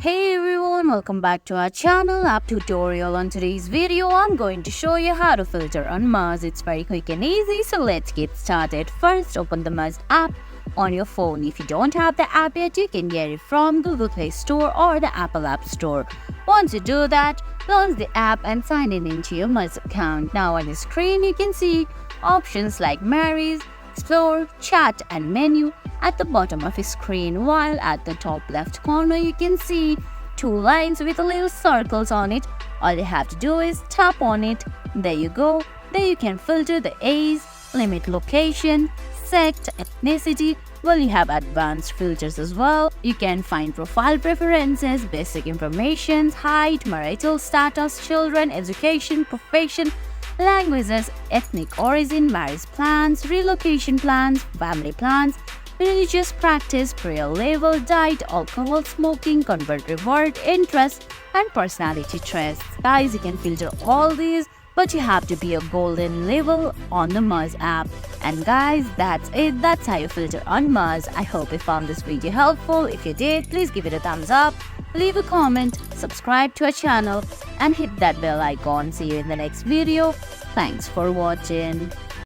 Hey everyone, welcome back to our channel app tutorial. On today's video, I'm going to show you how to filter on Muzz. It's very quick and easy, so let's get started. First, open the Muzz app on your phone. If you don't have the app yet, you can get it from Google Play Store or the Apple App Store. Once you do that, launch the app and sign in into your Muzz account. Now on the screen, you can see options like Marries, Explore, Chat and Menu at the bottom of your screen, while at the top left corner you can see two lines with little circles on it. All you have to do is tap on it. There you go. There you can filter the age, limit location, sex, ethnicity. Well, you have advanced filters as well. You can find profile preferences, basic information, height, marital status, children, education, profession, languages, ethnic origin, marriage plans, relocation plans, family plans, religious practice, prayer level, diet, alcohol, smoking, convert reward, interest, and personality traits. Guys, you can filter all these, but you have to be a golden level on the Muzz app. And guys, that's it. That's how you filter on Muzz. I hope you found this video helpful. If you did, please give it a thumbs up, leave a comment, subscribe to our channel, and hit that bell icon. See you in the next video. Thanks for watching.